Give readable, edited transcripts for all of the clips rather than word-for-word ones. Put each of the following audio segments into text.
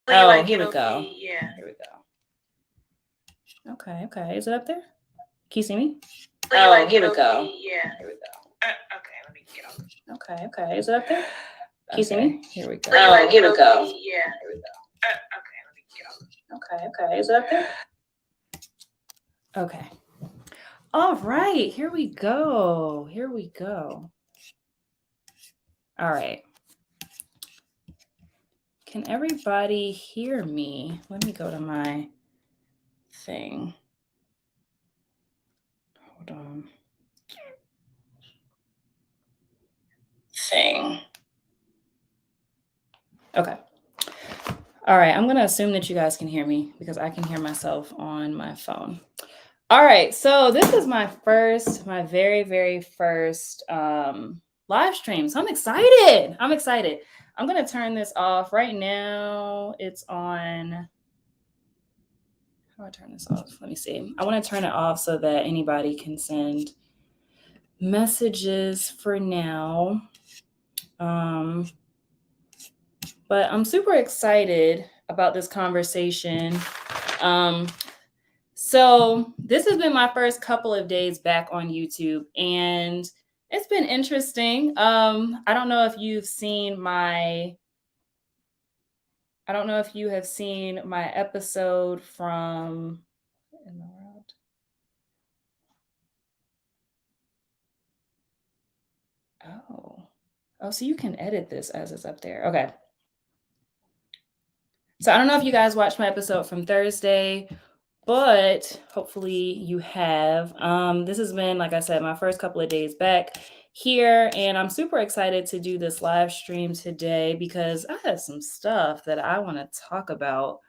Oh, here we go. Yeah. Here we go. Okay. Is it up there? Can you see me? Oh, here we go. Yeah. Here we go. Okay, let me get on. Okay. Is it up there? Can you see me? Here we go. Oh, here we go. Yeah. Here we go. Okay, let me get on. Okay. Is it up there? Okay. All right. Here we go. All right. Can everybody hear me? Let me go to my thing. Hold on. Okay. All right. I'm going to assume that you guys can hear me because I can hear myself on my phone. All right. So this is my very, very first live stream. So I'm excited. I'm going to turn this off right now. It's on. How do I turn this off? Let me see. I want to turn it off so that anybody can send messages for now. But I'm super excited about this conversation. So this has been my first couple of days back on YouTube, and it's been interesting. I don't know if you have seen my episode from in the world. Oh, so you can edit this as it's up there. Okay. So I don't know if you guys watched my episode from Thursday, but hopefully you have. This has been, like I said, my first couple of days back here, and I'm super excited to do this live stream today because I have some stuff that I want to talk about.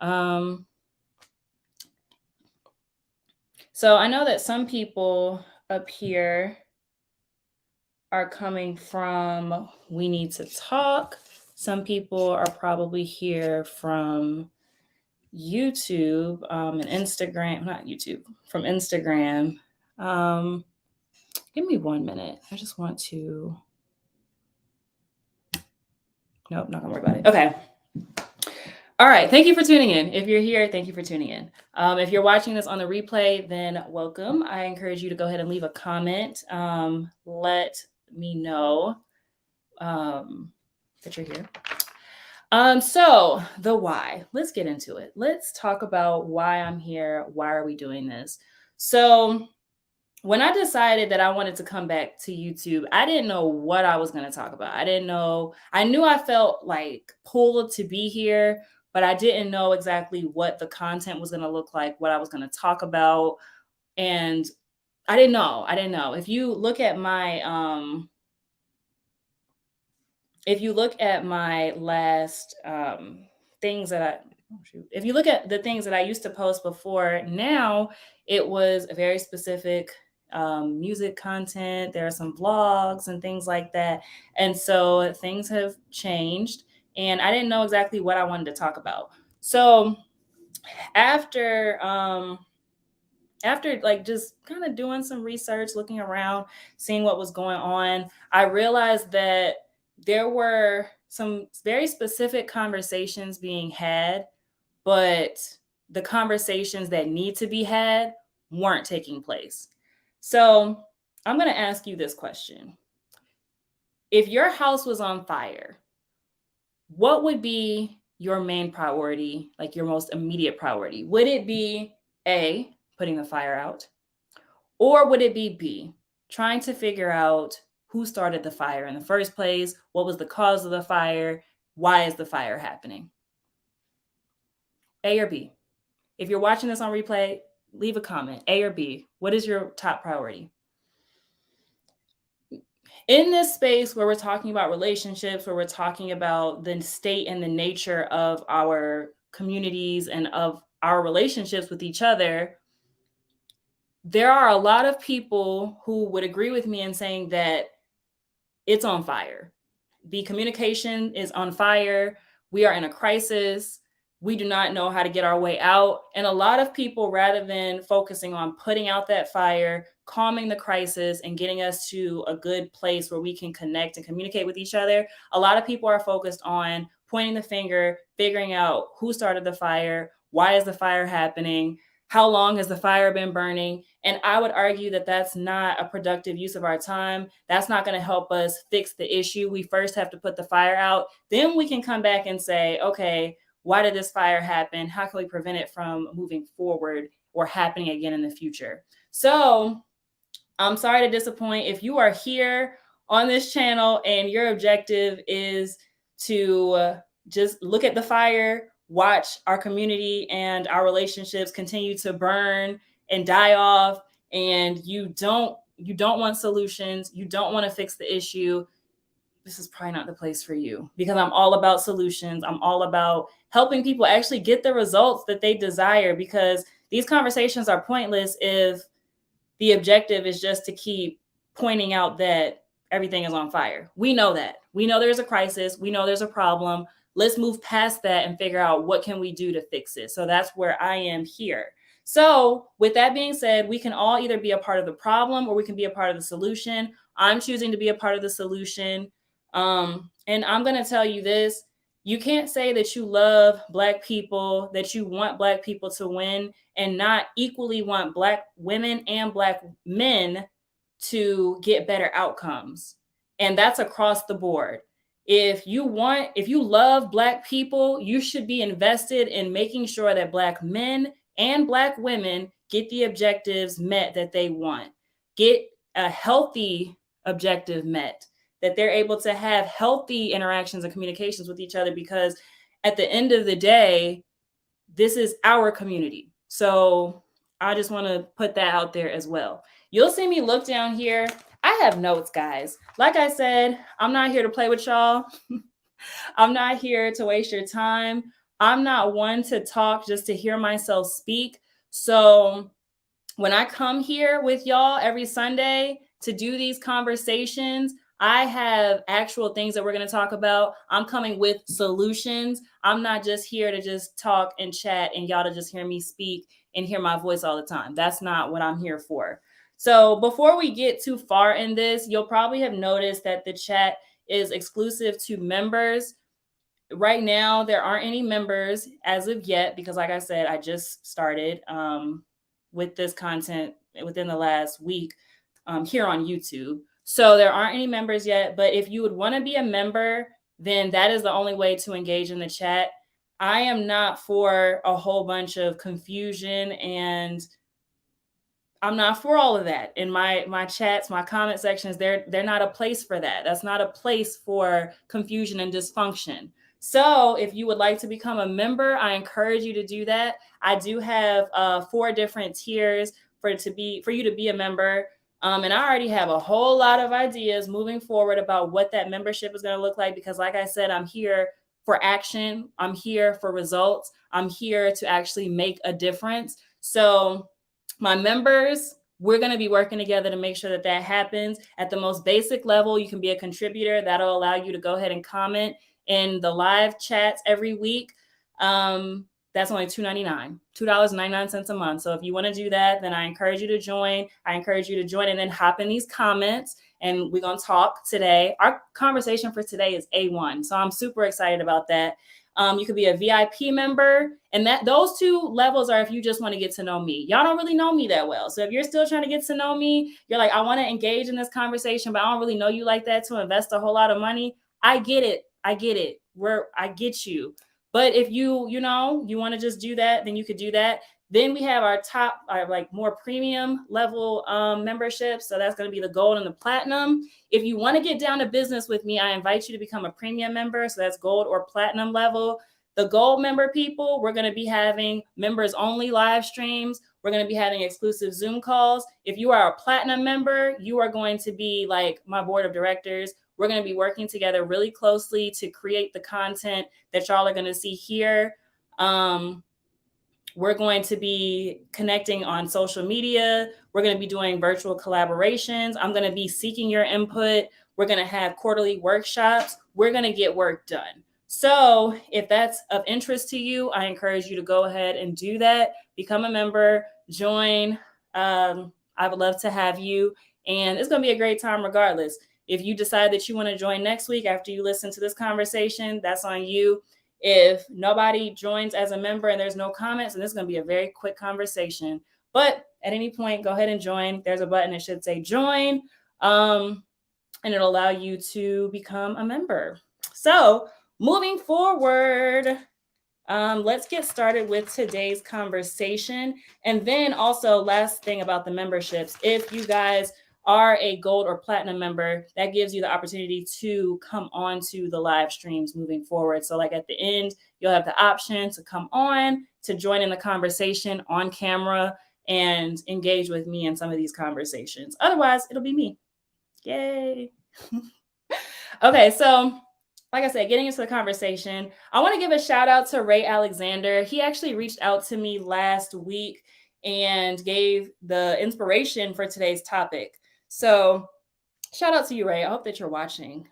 So I know that some people up here are coming from We Need to Talk. Some people are probably here from YouTube and Instagram, not YouTube, from Instagram. Give me 1 minute. I just want to. Nope, not gonna worry about it. Okay. All right. Thank you for tuning in. If you're here, thank you for tuning in. If you're watching this on the replay, then welcome. I encourage you to go ahead and leave a comment. Let me know that you're here. So the why. Let's get into it. Let's talk about why I'm here. Why are we doing this? So when I decided that I wanted to come back to YouTube, I didn't know what I was going to talk about. I didn't know. I knew I felt like pulled to be here, but I didn't know exactly what the content was going to look like, what I was going to talk about. And I didn't know. If you look at my last things that if you look at the things that I used to post before now, it was a very specific music content. There are some vlogs and things like that. And so things have changed and I didn't know exactly what I wanted to talk about. So after like just kind of doing some research, looking around, seeing what was going on, I realized that there were some very specific conversations being had, but the conversations that need to be had weren't taking place. So I'm going to ask you this question. If your house was on fire, what would be your main priority, like your most immediate priority? Would it be A, putting the fire out? Or would it be B, trying to figure out who started the fire in the first place? What was the cause of the fire? Why is the fire happening? A or B? If you're watching this on replay, leave a comment. A or B? What is your top priority? In this space where we're talking about relationships, where we're talking about the state and the nature of our communities and of our relationships with each other, there are a lot of people who would agree with me in saying that it's on fire. The communication is on fire. We are in a crisis. We do not know how to get our way out. And a lot of people, rather than focusing on putting out that fire, calming the crisis, and getting us to a good place where we can connect and communicate with each other, a lot of people are focused on pointing the finger, figuring out who started the fire, why is the fire happening, how long has the fire been burning. And I would argue that that's not a productive use of our time. That's not going to help us fix the issue. We first have to put the fire out. Then we can come back and say, okay, why did this fire happen? How can we prevent it from moving forward or happening again in the future? So I'm sorry to disappoint. If you are here on this channel and your objective is to just look at the fire, watch our community and our relationships continue to burn and die off, and you don't want solutions, you don't want to fix the issue, this is probably not the place for you, because I'm all about solutions. I'm all about helping people actually get the results that they desire, because these conversations are pointless if the objective is just to keep pointing out that everything is on fire. We know that. We know there's a crisis. We know there's a problem. Let's move past that and figure out what can we do to fix it. So that's where I am here. So with that being said, we can all either be a part of the problem or we can be a part of the solution. I'm choosing to be a part of the solution. And I'm going to tell you this. You can't say that you love Black people, that you want Black people to win, and not equally want Black women and Black men to get better outcomes. And that's across the board. If you love Black people, you should be invested in making sure that Black men and Black women get the objectives met that they want, get a healthy objective met, that they're able to have healthy interactions and communications with each other, because at the end of the day, this is our community. So I just want to put that out there as well. You'll see me look down here. I have notes, guys. Like I said, I'm not here to play with y'all. I'm not here to waste your time. I'm not one to talk just to hear myself speak. So when I come here with y'all every Sunday to do these conversations, I have actual things that we're going to talk about. I'm coming with solutions. I'm not just here to just talk and chat and y'all to just hear me speak and hear my voice all the time. That's not what I'm here for. So before we get too far in this, you'll probably have noticed that the chat is exclusive to members. Right now, there aren't any members as of yet, because like I said, I just started with this content within the last week here on YouTube. So there aren't any members yet, but if you would want to be a member, then that is the only way to engage in the chat. I am not for a whole bunch of confusion, and I'm not for all of that. In my chats, my comment sections, they're not a place for that. That's not a place for confusion and dysfunction. So if you would like to become a member, I encourage you to do that. I do have 4 different tiers for you to be a member. And I already have a whole lot of ideas moving forward about what that membership is going to look like, because like I said, I'm here for action. I'm here for results. I'm here to actually make a difference. So my members, we're going to be working together to make sure that that happens. At the most basic level, you can be a contributor. That'll allow you to go ahead and comment in the live chats every week. That's only $2.99 a month. So if you want to do that, then I encourage you to join. I encourage you to join and then hop in these comments, and we're going to talk today. Our conversation for today is A1. So I'm super excited about that. You could be a VIP member, and those 2 levels are if you just want to get to know me. Y'all don't really know me that well. So if you're still trying to get to know me, you're like, I want to engage in this conversation, but I don't really know you like that to invest a whole lot of money. I get it. I get you. But if you want to just do that, then you could do that. Then we have our top, like more premium level memberships. So that's going to be the gold and the platinum. If you want to get down to business with me, I invite you to become a premium member. So that's gold or platinum level. The gold member people, we're going to be having members only live streams. We're going to be having exclusive Zoom calls. If you are a platinum member, you are going to be like my board of directors. We're going to be working together really closely to create the content that y'all are going to see here. We're going to be connecting on social media. We're going to be doing virtual collaborations. I'm going to be seeking your input. We're going to have quarterly workshops. We're going to get work done. So if that's of interest to you, I encourage you to go ahead and do that. Become a member, join. I would love to have you. And it's going to be a great time regardless. If you decide that you want to join next week after you listen to this conversation, that's on you. If nobody joins as a member and there's no comments, and this is going to be a very quick conversation, but at any point, go ahead and join. There's a button that should say join, and it'll allow you to become a member. So moving forward, let's get started with today's conversation. And then also, last thing about the memberships, if you guys are a gold or platinum member, that gives you the opportunity to come on to the live streams moving forward. So like at the end, you'll have the option to come on to join in the conversation on camera and engage with me in some of these conversations. Otherwise, it'll be me. Yay. Okay, so like I said, getting into the conversation, I want to give a shout out to Ray Alexander. He actually reached out to me last week and gave the inspiration for today's topic. So shout out to you, Ray. I hope that you're watching.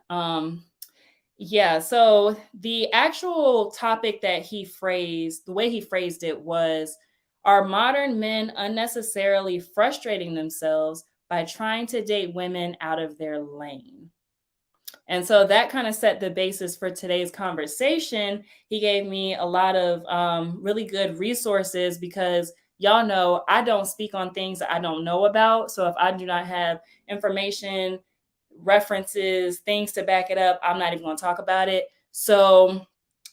Yeah, so the actual topic that he phrased, the way he phrased it was, are modern men unnecessarily frustrating themselves by trying to date women out of their lane? And so that kind of set the basis for today's conversation. He gave me a lot of really good resources because y'all know I don't speak on things that I don't know about. So if I do not have information, references, things to back it up, I'm not even going to talk about it. So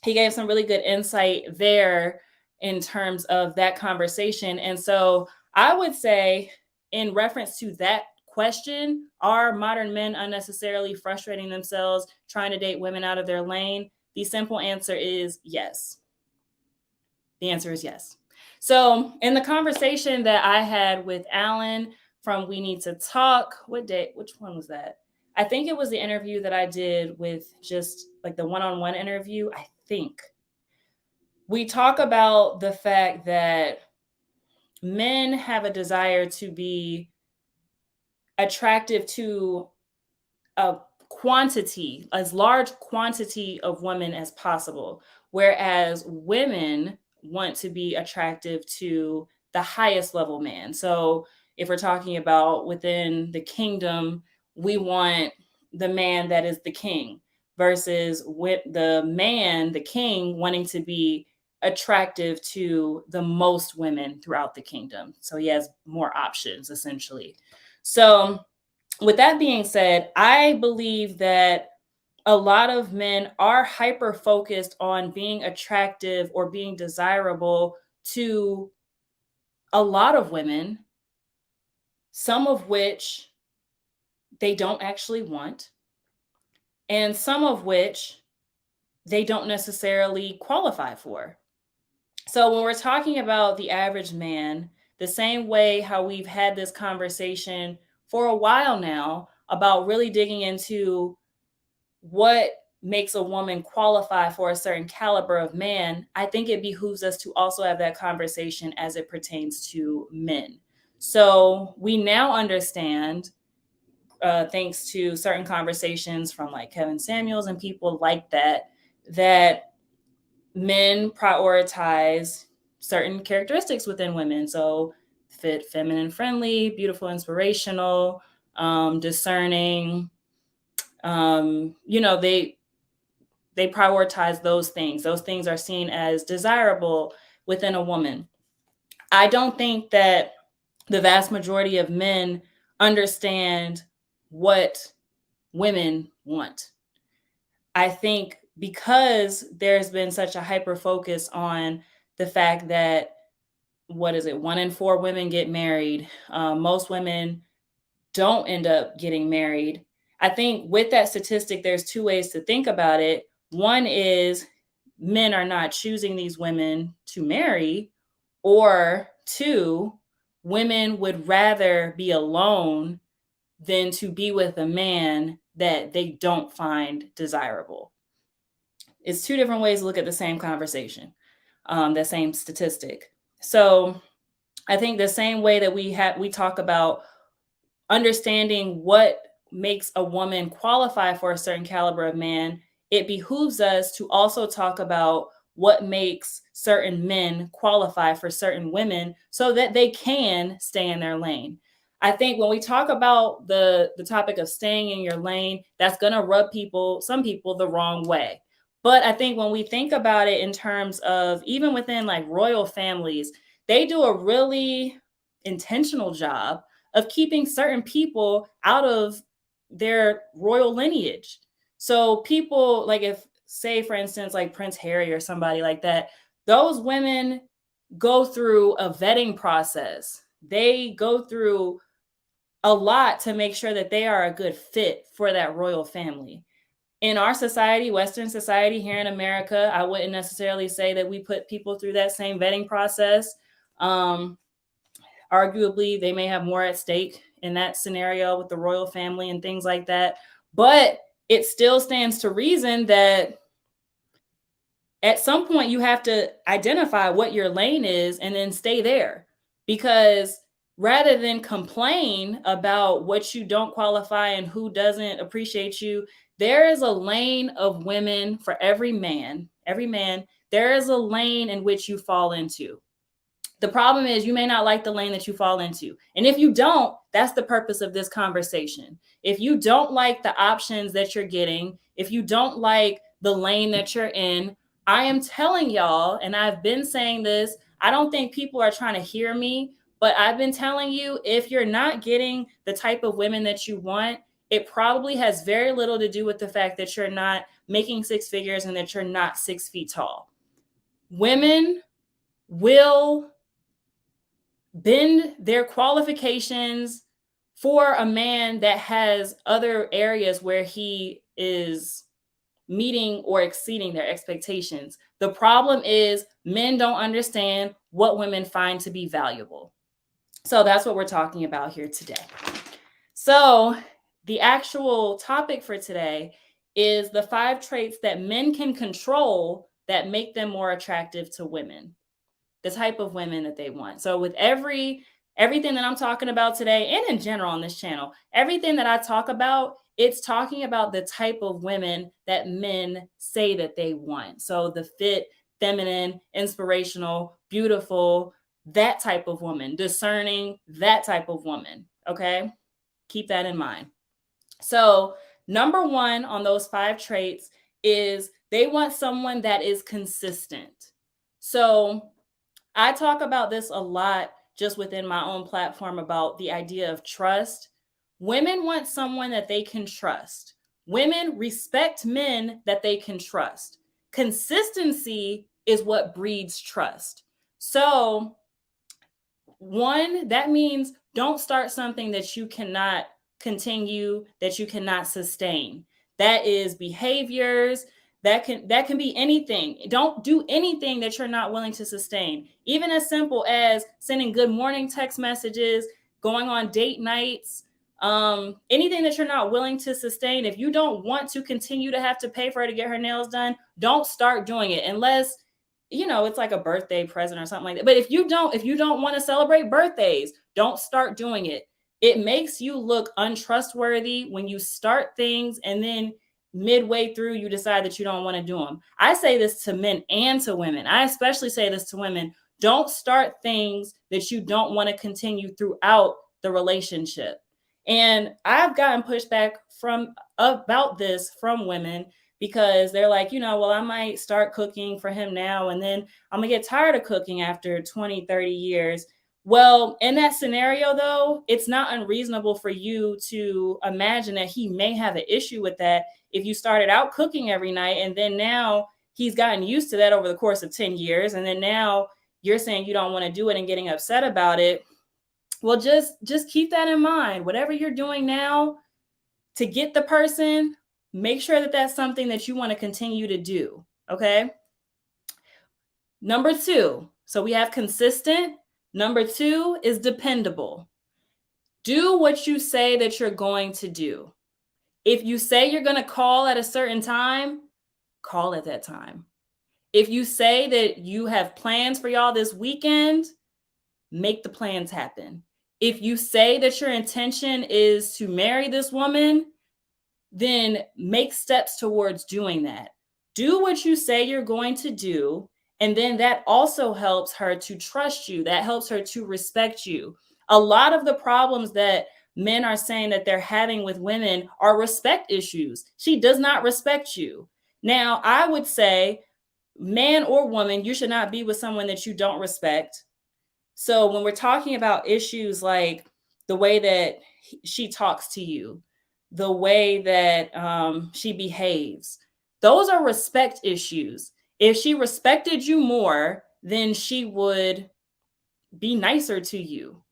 he gave some really good insight there in terms of that conversation. And so I would say, in reference to that question, are modern men unnecessarily frustrating themselves trying to date women out of their lane? The simple answer is yes. The answer is yes. So in the conversation that I had with Alan from We Need to Talk, which one was that? I think it was the interview that I did with just like the one-on-one interview. I think we talk about the fact that men have a desire to be attractive to a quantity, as large quantity of women as possible, whereas women want to be attractive to the highest level man. So if we're talking about within the kingdom, we want the man that is the king versus with the man, the king, wanting to be attractive to the most women throughout the kingdom. So he has more options essentially. So with that being said, I believe that a lot of men are hyper focused on being attractive or being desirable to a lot of women, some of which they don't actually want, and some of which they don't necessarily qualify for. So when we're talking about the average man, the same way how we've had this conversation for a while now about really digging into what makes a woman qualify for a certain caliber of man, I think it behooves us to also have that conversation as it pertains to men. So we now understand, thanks to certain conversations from like Kevin Samuels and people like that, that men prioritize certain characteristics within women. So fit, feminine, friendly, beautiful, inspirational, discerning. They prioritize those things. Those things are seen as desirable within a woman. I don't think that the vast majority of men understand what women want. I think because there's been such a hyper focus on the fact that, 1 in 4 women get married. Most women don't end up getting married. I think with that statistic, there's 2 ways to think about it. One is men are not choosing these women to marry, or 2, women would rather be alone than to be with a man that they don't find desirable. It's 2 different ways to look at the same conversation, the same statistic. So I think the same way that we talk about understanding what makes a woman qualify for a certain caliber of man, it behooves us to also talk about what makes certain men qualify for certain women so that they can stay in their lane. I think when we talk about the topic of staying in your lane, that's going to rub some people the wrong way. But I think when we think about it in terms of even within like royal families, they do a really intentional job of keeping certain people out of their royal lineage. So people like, if say for instance like Prince Harry or somebody like that, those women go through a vetting process. They go through a lot to make sure that they are a good fit for that royal family. In our society, Western society here in America, I wouldn't necessarily say that we put people through that same vetting process. Um, Arguably, they may have more at stake in that scenario with the royal family and things like that. But it still stands to reason that at some point you have to identify what your lane is and then stay there, because rather than complain about what you don't qualify and who doesn't appreciate you, there is a lane of women for every man there is a lane in which you fall into. The problem is you may not like the lane that you fall into. And if you don't, that's the purpose of this conversation. If you don't like the options that you're getting, if you don't like the lane that you're in, I am telling y'all, and I've been saying this, I don't think people are trying to hear me, but I've been telling you, if you're not getting the type of women that you want, it probably has very little to do with the fact that you're not making six figures and that you're not 6 feet tall. Women will bend their qualifications for a man that has other areas where he is meeting or exceeding their expectations. The problem is men don't understand what women find to be valuable. So that's what we're talking about here today. So the actual topic for today is the 5 traits that men can control that make them more attractive to women. The type of women that they want. So with everything that I'm talking about today, and in general on this channel, everything that I talk about, it's talking about the type of women that men say that they want. So the fit, feminine, inspirational, beautiful, that type of woman, discerning, that type of woman. Okay? Keep that in mind. So number 1 on those 5 traits is they want someone that is consistent. So I talk about this a lot just within my own platform about the idea of trust. Women want someone that they can trust. Women respect men that they can trust. Consistency is what breeds trust. So, 1, that means don't start something that you cannot continue, that you cannot sustain. That is behaviors, that can be anything. Don't do anything that you're not willing to sustain. Even as simple as sending good morning text messages, going on date nights, anything that you're not willing to sustain. If you don't want to continue to have to pay for her to get her nails done, don't start doing it unless it's like a birthday present or something like that. But if you don't want to celebrate birthdays, don't start doing it. It makes you look untrustworthy when you start things and then midway through you decide that you don't want to do them. I say this to men and to women. I especially say this to women. Don't start things that you don't want to continue throughout the relationship. And I've gotten pushback about this from women, because they're like, well, I might start cooking for him now, and then I'm gonna get tired of cooking after 20, 30 years. Well, in that scenario, though, it's not unreasonable for you to imagine that he may have an issue with that if you started out cooking every night, and then now he's gotten used to that over the course of 10 years, and then now you're saying you don't want to do it and getting upset about it. Well, just keep that in mind. Whatever you're doing now to get the person, make sure that that's something that you want to continue to do. Okay. Number 2. So we have consistent. Number 2 is dependable. Do what you say that you're going to do. If you say you're going to call at a certain time, call at that time. If you say that you have plans for y'all this weekend, make the plans happen. If you say that your intention is to marry this woman, then make steps towards doing that. Do what you say you're going to do. And then that also helps her to trust you. That helps her to respect you. A lot of the problems that men are saying that they're having with women are respect issues. She does not respect you. Now, I would say, man or woman, you should not be with someone that you don't respect. So when we're talking about issues like the way that she talks to you, the way that she behaves, those are respect issues. If she respected you more, then she would be nicer to you.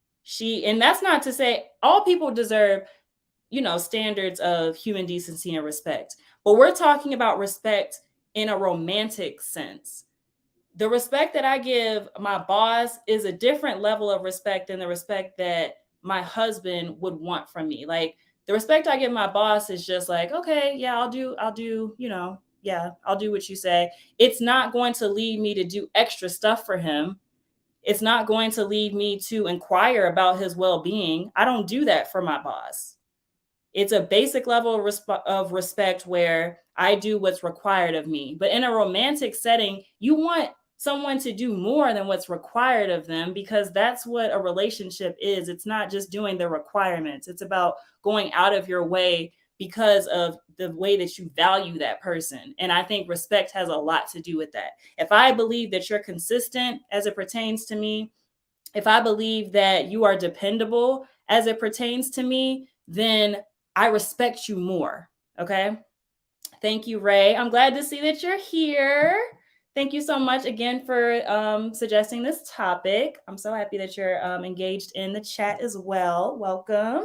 And that's not to say all people deserve, standards of human decency and respect, but we're talking about respect in a romantic sense. The respect that I give my boss is a different level of respect than the respect that my husband would want from me. Like, the respect I give my boss is just like, okay, yeah, I'll do, yeah, I'll do what you say. It's not going to lead me to do extra stuff for him. It's not going to lead me to inquire about his well-being. I don't do that for my boss. It's a basic level of respect where I do what's required of me. But in a romantic setting, you want someone to do more than what's required of them, because that's what a relationship is. It's not just doing the requirements. It's about going out of your way because of the way that you value that person. And I think respect has a lot to do with that. If I believe that you're consistent as it pertains to me, if I believe that you are dependable as it pertains to me, then I respect you more. Okay. Thank you, Ray. I'm glad to see that you're here. Thank you so much again for suggesting this topic. I'm so happy that you're engaged in the chat as well. Welcome.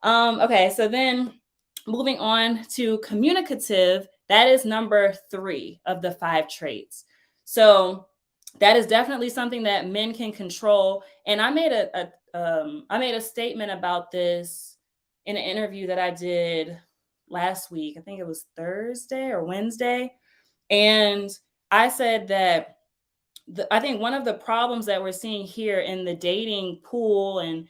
Okay, so then moving on to communicative, that is number 3 of the 5 traits. So that is definitely something that men can control. And I made a statement about this in an interview that I did last week. I think it was Thursday or Wednesday. And I said that I think one of the problems that we're seeing here in the dating pool and,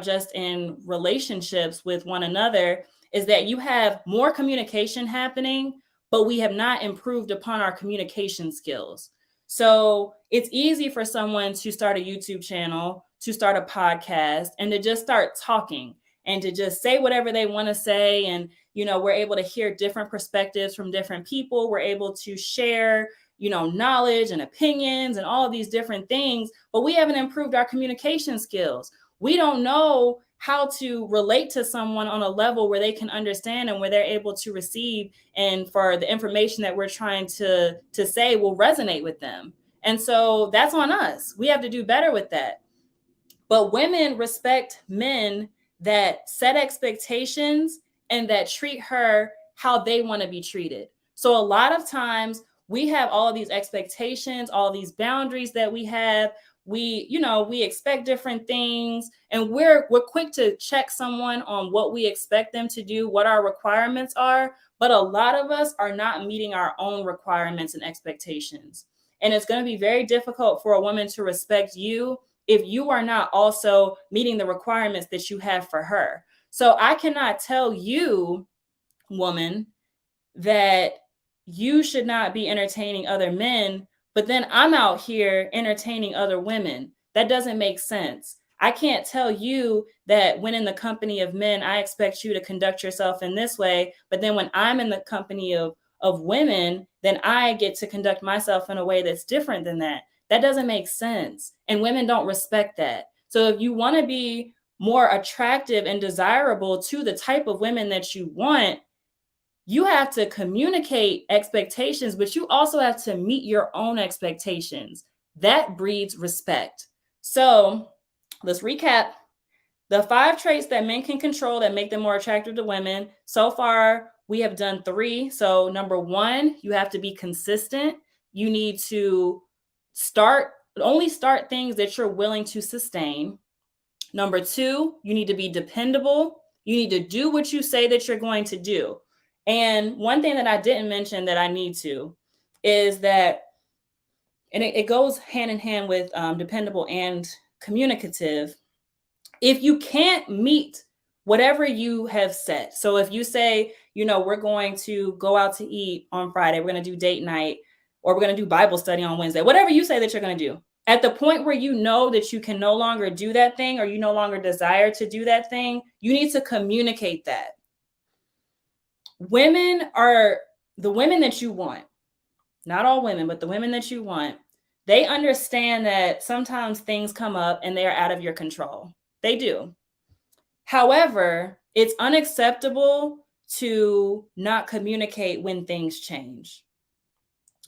just in relationships with one another is that you have more communication happening, but we have not improved upon our communication skills. So it's easy for someone to start a YouTube channel, to start a podcast, and to just start talking and to just say whatever they want to say. And, we're able to hear different perspectives from different people. We're able to share knowledge and opinions and all of these different things, but we haven't improved our communication skills. We don't know how to relate to someone on a level where they can understand and where they're able to receive, and for the information that we're trying to say will resonate with them. And so that's on us. We have to do better with that. But women respect men that set expectations and that treat her how they want to be treated. So a lot of times we have all of these expectations, all these boundaries that we have. We expect different things, and we're quick to check someone on what we expect them to do, what our requirements are. But a lot of us are not meeting our own requirements and expectations. And it's going to be very difficult for a woman to respect you if you are not also meeting the requirements that you have for her. So I cannot tell you, woman, that you should not be entertaining other men, but then I'm out here entertaining other women. That doesn't make sense. I can't tell you that when in the company of men, I expect you to conduct yourself in this way, but then when I'm in the company of women, then I get to conduct myself in a way that's different than that. That doesn't make sense. And women don't respect that. So if you want to be more attractive and desirable to the type of women that you want, you have to communicate expectations, but you also have to meet your own expectations. That breeds respect. So let's recap the 5 traits that men can control that make them more attractive to women. So far, we have done 3. So number 1, you have to be consistent. You need to only start things that you're willing to sustain. Number 2, you need to be dependable. You need to do what you say that you're going to do. And one thing that I didn't mention that I need to is that, and it goes hand in hand with dependable and communicative. If you can't meet whatever you have set, so if you say, we're going to go out to eat on Friday, we're going to do date night, or we're going to do Bible study on Wednesday, whatever you say that you're going to do, At the point where you know that you can no longer do that thing or you no longer desire to do that thing, you need to communicate that. Women are the women that you want, not all women, but the women that you want, they understand that sometimes things come up and they are out of your control. They do. However, it's unacceptable to not communicate when things change.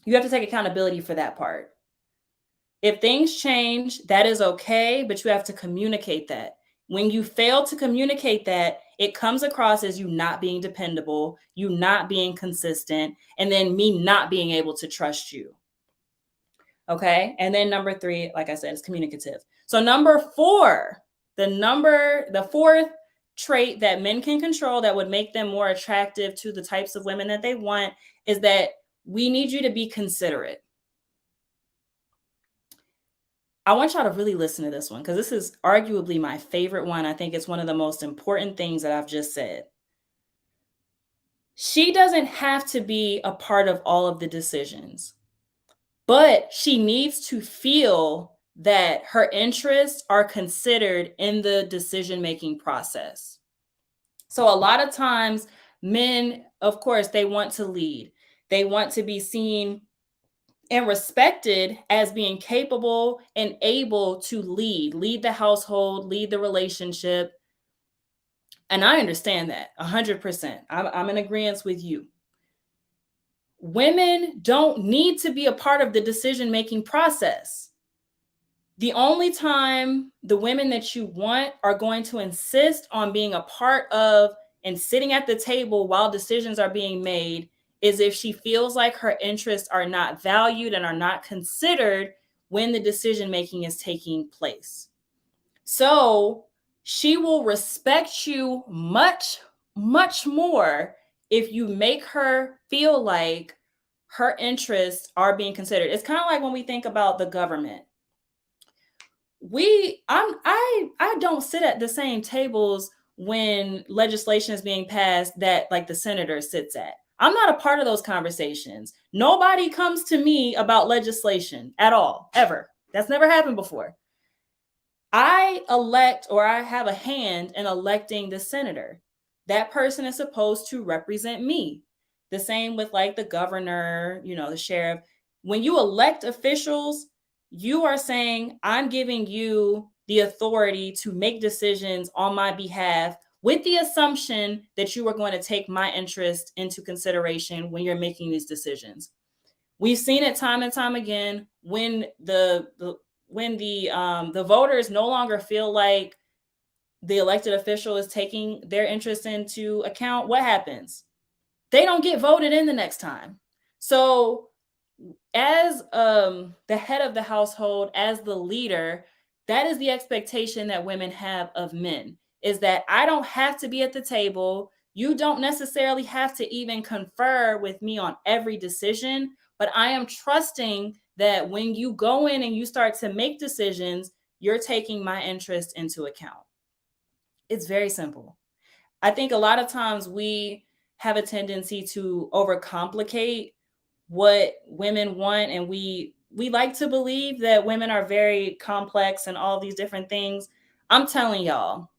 You have to take accountability for that part. If things change, that is okay, but you have to communicate that. When you fail to communicate that, it comes across as you not being dependable, you not being consistent, and then me not being able to trust you. Okay. And then number 3, like I said, is communicative. So number 4, the fourth trait that men can control that would make them more attractive to the types of women that they want is that we need you to be considerate. I want y'all to really listen to this one because this is arguably my favorite one. I think it's one of the most important things that I've just said. She doesn't have to be a part of all of the decisions, but she needs to feel that her interests are considered in the decision-making process. So a lot of times men, of course, they want to lead. They want to be seen and respected as being capable and able to lead the household, lead the relationship. And I understand that 100%. I'm in agreement with you. Women don't need to be a part of the decision-making process. The only time the women that you want are going to insist on being a part of and sitting at the table while decisions are being made is if she feels like her interests are not valued and are not considered when the decision making is taking place. So she will respect you much, much more if you make her feel like her interests are being considered. It's kind of like when we think about the government. I don't sit at the same tables when legislation is being passed that like the senator sits at. I'm not a part of those conversations. Nobody comes to me about legislation at all, ever. That's never happened before. I elect or I have a hand in electing the senator. That person is supposed to represent me. The same with like the governor, the sheriff. When you elect officials, you are saying, I'm giving you the authority to make decisions on my behalf with the assumption that you are going to take my interest into consideration when you're making these decisions. We've seen it time and time again when the voters no longer feel like the elected official is taking their interest into account. What happens? They don't get voted in the next time. So as the head of the household, as the leader, that is the expectation that women have of men, is that I don't have to be at the table. You don't necessarily have to even confer with me on every decision, but I am trusting that when you go in and you start to make decisions, you're taking my interest into account. It's very simple. I think a lot of times we have a tendency to overcomplicate what women want, and we like to believe that women are very complex and all these different things. I'm telling y'all,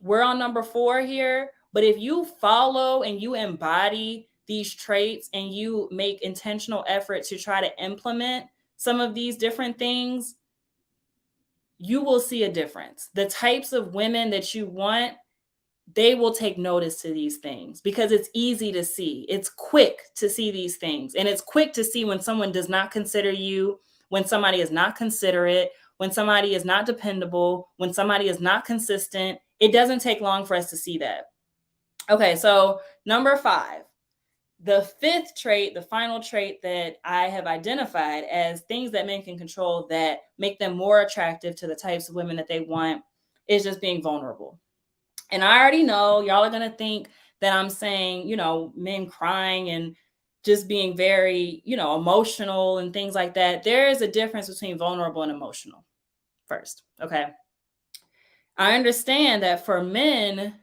we're on number 4 here, but if you follow and you embody these traits and you make intentional effort to try to implement some of these different things, you will see a difference. The types of women that you want, they will take notice to these things because it's easy to see. It's quick to see these things. And it's quick to see when someone does not consider you, when somebody is not considerate, when somebody is not dependable, when somebody is not consistent. It doesn't take long for us to see that. Okay, so number 5, the 5th trait, the final trait that I have identified as things that men can control that make them more attractive to the types of women that they want is just being vulnerable. And I already know y'all are going to think that I'm saying, men crying and just being very, emotional and things like that. There is a difference between vulnerable and emotional first. Okay. I understand that for men,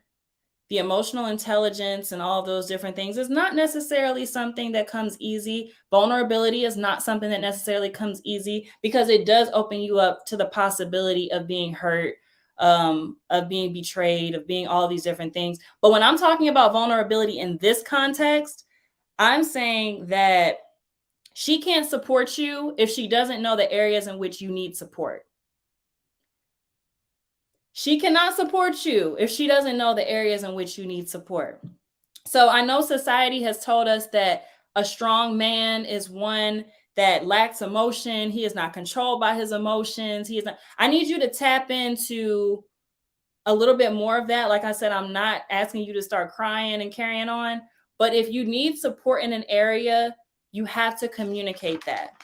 the emotional intelligence and all of those different things is not necessarily something that comes easy. Vulnerability is not something that necessarily comes easy because it does open you up to the possibility of being hurt, of being betrayed, of being all of these different things. But when I'm talking about vulnerability in this context, I'm saying that she can't support you if she doesn't know the areas in which you need support. She cannot support you if she doesn't know the areas in which you need support. So I know society has told us that a strong man is one that lacks emotion. He is not controlled by his emotions. He is not. I need you to tap into a little bit more of that. Like I said, I'm not asking you to start crying and carrying on, but if you need support in an area, you have to communicate that.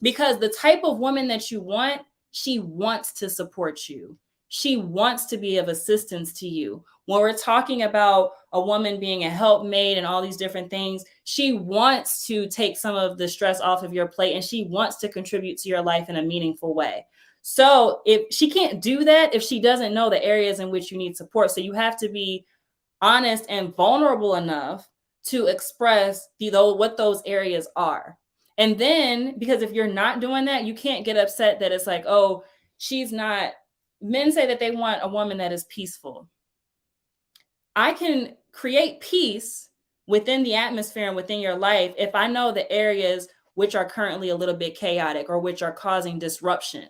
Because the type of woman that you want, she wants to support you. She wants to be of assistance to you. When we're talking about a woman being a helpmate and all these different things, she wants to take some of the stress off of your plate and she wants to contribute to your life in a meaningful way. So if she can't do that, if she doesn't know the areas in which you need support, so you have to be honest and vulnerable enough to express what those areas are. And then, because if you're not doing that, you can't get upset that it's like, oh, she's not. Men say that they want a woman that is peaceful. I can create peace within the atmosphere and within your life if I know the areas which are currently a little bit chaotic or which are causing disruption.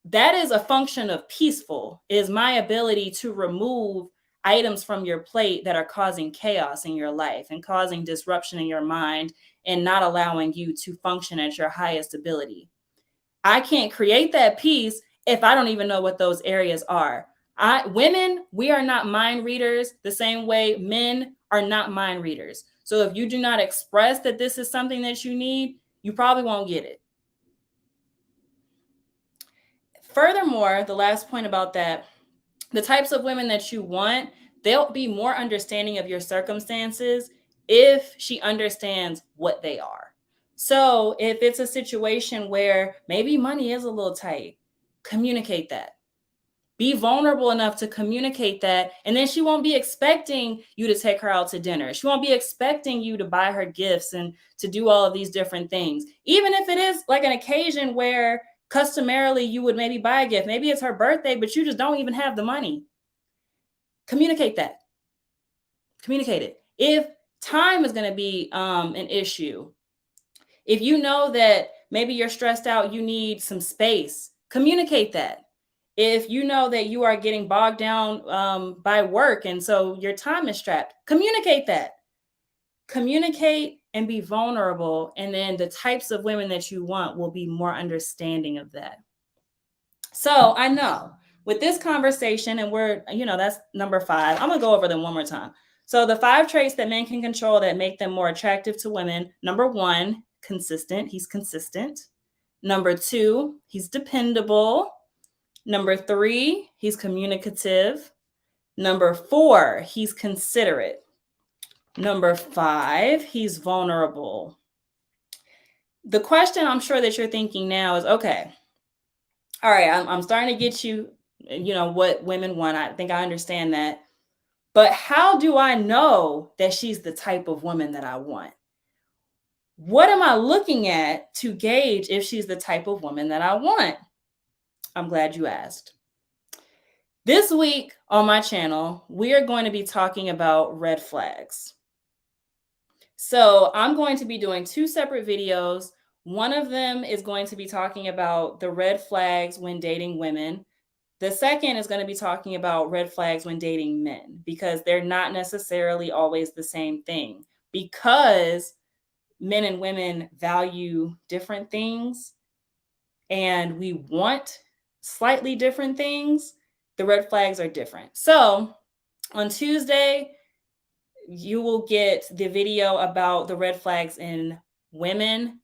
That is a function of peaceful, is my ability to remove items from your plate that are causing chaos in your life and causing disruption in your mind and not allowing you to function at your highest ability. I can't create that peace if I don't even know what those areas are. Women, we are not mind readers the same way men are not mind readers. So if you do not express that this is something that you need, you probably won't get it. Furthermore, the last point about that, the types of women that you want, they'll be more understanding of your circumstances if she understands what they are. So if it's a situation where maybe money is a little tight, communicate that. Be vulnerable enough to communicate that. And then she won't be expecting you to take her out to dinner. She won't be expecting you to buy her gifts and to do all of these different things. Even if it is like an occasion where customarily you would maybe buy a gift, maybe it's her birthday, but you just don't even have the money. Communicate that. Communicate it. If time is going to be an issue, if you know that maybe you're stressed out, you need some space, communicate that. If you know that you are getting bogged down by work and so your time is strapped, communicate that. Communicate and be vulnerable. And then the types of women that you want will be more understanding of that. So I know with this conversation, and that's number 5. I'm going to go over them one more time. So the 5 traits that men can control that make them more attractive to women. Number 1, consistent. He's consistent. Number 2, he's dependable. Number 3, he's communicative. Number 4, he's considerate. Number 5, he's vulnerable. The question I'm sure that you're thinking now is, okay, all right, I'm starting to get you what women want. I think I understand that. But how do I know that she's the type of woman that I want? What am I looking at to gauge if she's the type of woman that I want? I'm glad you asked. This week on my channel, we are going to be talking about red flags. So I'm going to be doing 2 separate videos. One of them is going to be talking about the red flags when dating women. The second is going to be talking about red flags when dating men, because they're not necessarily always the same thing. Because men and women value different things and we want slightly different things, the red flags are different. So on Tuesday, you will get the video about the red flags in women.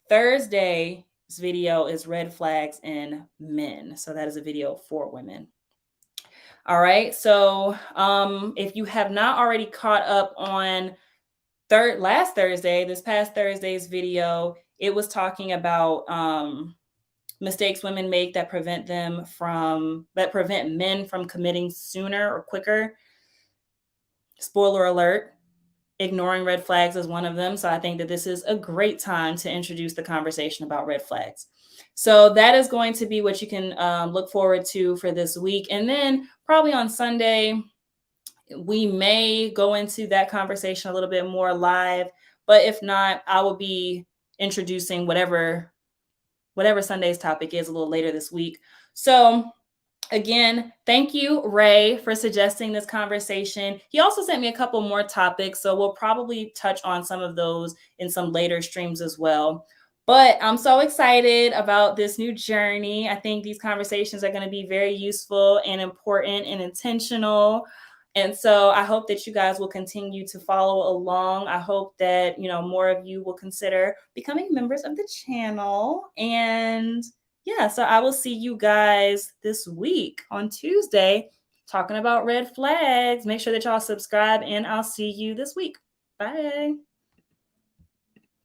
Thursday's video is red flags in men. So that is a video for women. All right. So if you have not already caught up on this past Thursday's video, it was talking about mistakes women make that prevent men from committing sooner or quicker. Spoiler alert, ignoring red flags is one of them. So I think that this is a great time to introduce the conversation about red flags. So that is going to be what you can look forward to for this week. And then probably on Sunday, we may go into that conversation a little bit more live. But if not, I will be introducing whatever Sunday's topic is a little later this week. So again, thank you, Ray, for suggesting this conversation. He also sent me a couple more topics, so we'll probably touch on some of those in some later streams as well. But I'm so excited about this new journey. I think these conversations are going to be very useful and important and intentional. And so I hope that you guys will continue to follow along. I hope that, more of you will consider becoming members of the channel. And yeah, so I will see you guys this week on Tuesday talking about red flags. Make sure that y'all subscribe, and I'll see you this week. Bye.